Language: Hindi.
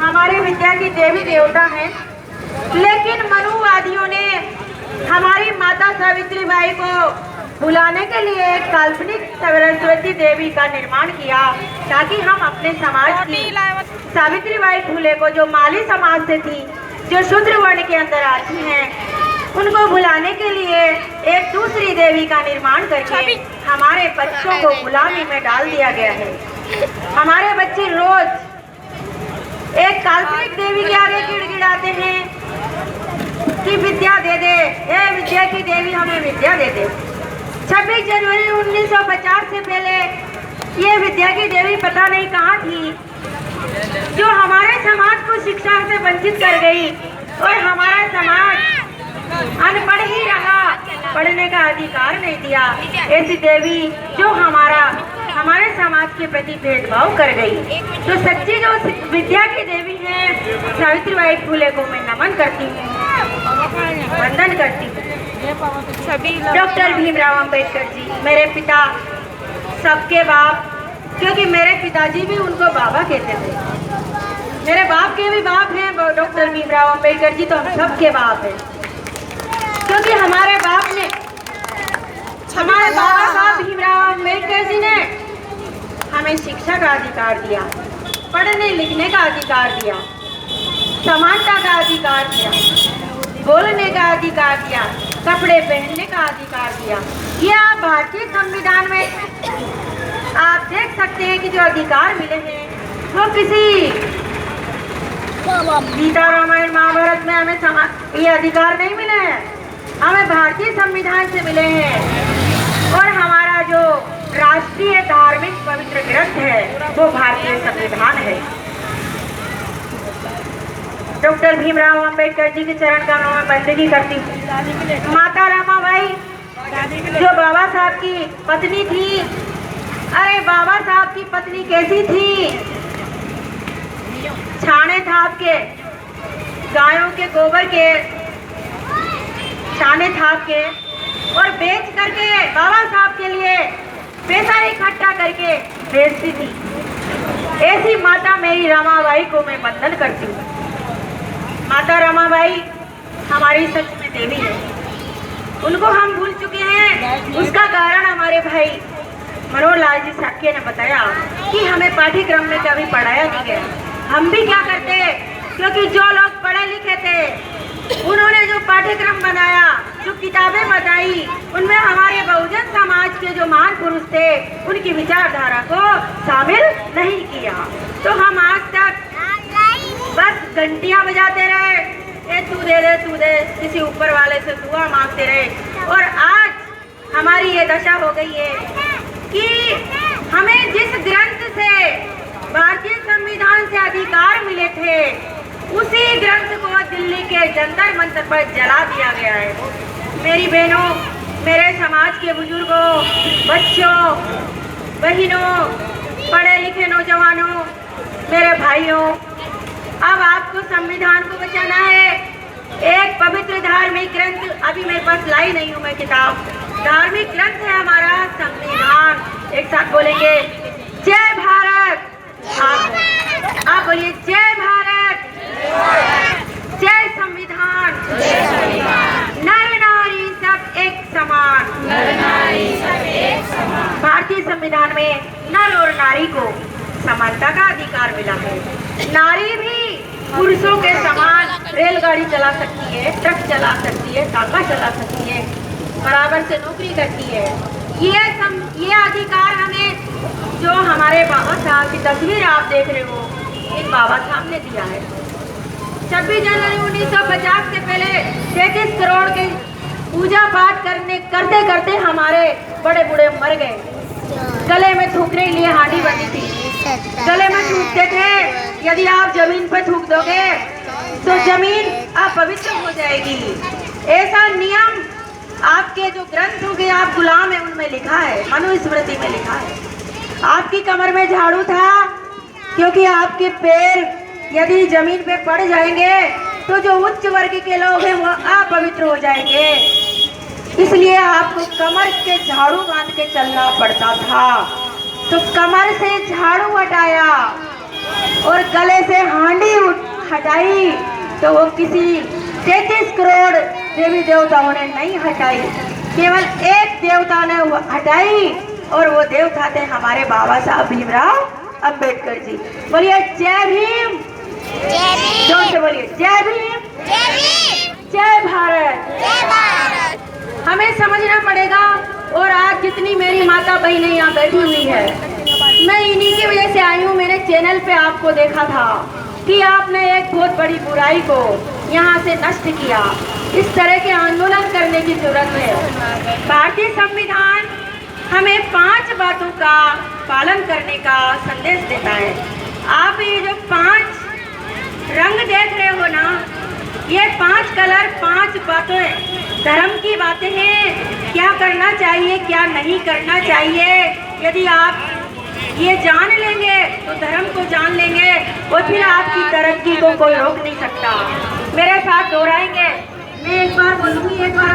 हमारे विद्या की देवी देवता हैं, लेकिन मनुवादियों ने हमारी माता सावित्री बाई को बुलाने के लिए एक काल्पनिक सरस्वती देवी का निर्माण किया, ताकि हम अपने समाज की सावित्री बाई फुले को, जो माली समाज से थी, जो शूद्र वर्ण के अंदर आती हैं, उनको बुलाने के लिए एक दूसरी देवी का निर्माण करके हमारे बच्चों को गुलामी में डाल दिया गया है। हमारे बच्चे रोज एक काल्पनिक देवी के आगे गिड़गिड़ाते हैं कि विद्या दे दे, ये विद्या की देवी हमें विद्या दे दे। 26 जनवरी 1950 से पहले ये विद्या की देवी पता नहीं कहाँ थी, जो हमारे समाज को शिक्षा से वंचित कर गई और हमारा समाज अनपढ़ ही रहा, पढ़ने का अधिकार नहीं दिया। ऐसी देवी जो हमारे समाज के प्रति भेदभाव कर गई, तो सच्ची जो विद्या की देवी है सावित्री बाई फुले को मैं नमन करती हूँ, वंदन करती हूँ। डॉक्टर भीमराव अंबेडकर जी मेरे पिता, सबके बाप, क्योंकि मेरे पिताजी भी उनको बाबा कहते थे। मेरे बाप के भी बाप हैं डॉक्टर भीमराव अंबेडकर जी, तो हम सबके बाप हैं, क्योंकि हमारे बाबा साहब भीमराव अंबेडकर जी ने हमें शिक्षा का अधिकार दिया, पढ़ने लिखने का अधिकार दिया, समानता का अधिकार दिया, बोलने का अधिकार दिया, कपड़े पहनने का अधिकार दिया। ये आप भारतीय संविधान में आप देख सकते हैं कि जो अधिकार मिले हैं वो किसी गीता रामायण महाभारत में हमें ये अधिकार नहीं मिले हैं, हमें भारतीय संविधान से मिले हैं। और हमारा जो राष्ट्रीय धार्मिक पवित्र ग्रंथ है वो भारतीय संविधान है। डॉक्टर भीमराव अंबेडकर जी के चरण का मैं बंदगी करती हूँ। माता रमाबाई जो बाबा साहब की पत्नी थी, अरे बाबा साहब की पत्नी कैसी थी, छाने थाप के, गायों के गोबर के छाने थाप के और बेच करके बाबा साहब के लिए पैसा इकट्ठा करके बेचती थी। ऐसी माता मेरी रमाबाई को मैं वंदन करती हूँ। माता रमाबाई हमारी सच में देवी है, उनको हम भूल चुके हैं। उसका कारण हमारे भाई मनोहर लाल जी साक्य ने बताया कि हमें पाठ्यक्रम में कभी पढ़ाया नहीं गया। हम भी क्या करते, क्योंकि जो लोग पढ़े लिखे थे उन्होंने जो पाठ्यक्रम बनाया, जो किताबें बताई, उनमें हमारे बहुजन समाज के जो महान पुरुष थे उनकी विचारधारा को शामिल नहीं किया। तो हम आज तक बस घंटियां बजाते रहे, ये तू दे, किसी ऊपर वाले से दुआ मांगते रहे। और आज हमारी ये दशा हो गई है कि हमें जिस ग्रंथ से भारतीय संविधान से अधिकार मिले थे उसी ग्रंथ को दिल्ली के जंतर मंतर पर जला दिया गया है। मेरी बहनों, मेरे समाज के बुजुर्गों, बच्चों, बहनों, पढ़े लिखे नौजवानों, मेरे भाइयों, अब आपको संविधान को बचाना है। एक पवित्र धार्मिक ग्रंथ, अभी मेरे पास लाई नहीं हूँ मैं किताब, धार्मिक ग्रंथ है हमारा संविधान। एक साथ बोलेंगे जय भारत। आप बोलिए जय भारत, जय संविधान, नर नारी सब एक समान। भारतीय संविधान में नर और नारी को समानता का अधिकार मिला है। नारी भी पुरुषों के समान रेलगाड़ी चला सकती है, ट्रक चला सकती है, टाका चला सकती है, बराबर से नौकरी करती है। ये अधिकार हमें, जो हमारे बाबा साहब की तस्वीर आप देख रहे हो, एक बाबा साहब ने दिया है। 26 जनवरी 1950 से पहले 33 करोड़ के पूजा पाठ करते करते हमारे बड़े बूढ़े मर गए। गले में थूकने के लिए हांडी बनी थी, गले में थूकते थे, यदि आप जमीन पर थूक दोगे तो जमीन अपवित्र हो जाएगी। ऐसा नियम आपके जो ग्रंथ होंगे, आप गुलाम है, उनमें लिखा है, मनुस्मृति में लिखा है। आपकी कमर में झाड़ू था, क्योंकि आपके पैर यदि जमीन पे पड़ जाएंगे तो जो उच्च वर्ग के लोग हैं वो अपवित्र हो जाएंगे, इसलिए आपको कमर के झाड़ू बांध के चलना पड़ता था। तो कमर से झाड़ू हटाया और गले से हांडी हटाई तो वो किसी 33 करोड़ देवी देवताओं ने नहीं हटाई, केवल एक देवता ने हटाई और वो देवता थे हमारे बाबा साहब भीमराव अंबेडकर जी। बोलिए जय भीम, जोर से बोलिए जय भीम, जय भारत। हमें समझना पड़ेगा। और आज जितनी मेरी माता बहनें यहाँ बैठी हुई है, मैं इन्हीं की वजह से आई हूँ। मैंने चैनल पे आपको देखा था कि आपने एक बहुत बड़ी बुराई को यहाँ से नष्ट किया। इस तरह के आंदोलन करने की जरूरत है। भारतीय संविधान हमें 5 बातों का पालन करने का संदेश देता है। आप ये जो 5 रंग देख रहे हो ना, ये 5 कलर 5 बातें धर्म की बातें हैं। क्या करना चाहिए, क्या नहीं करना चाहिए, यदि आप ये जान लेंगे तो धर्म को जान लेंगे और फिर आपकी तरक्की को कोई रोक नहीं सकता। मेरे साथ दोहराएंगे, मैं एक बार बोलूँगी, एक बार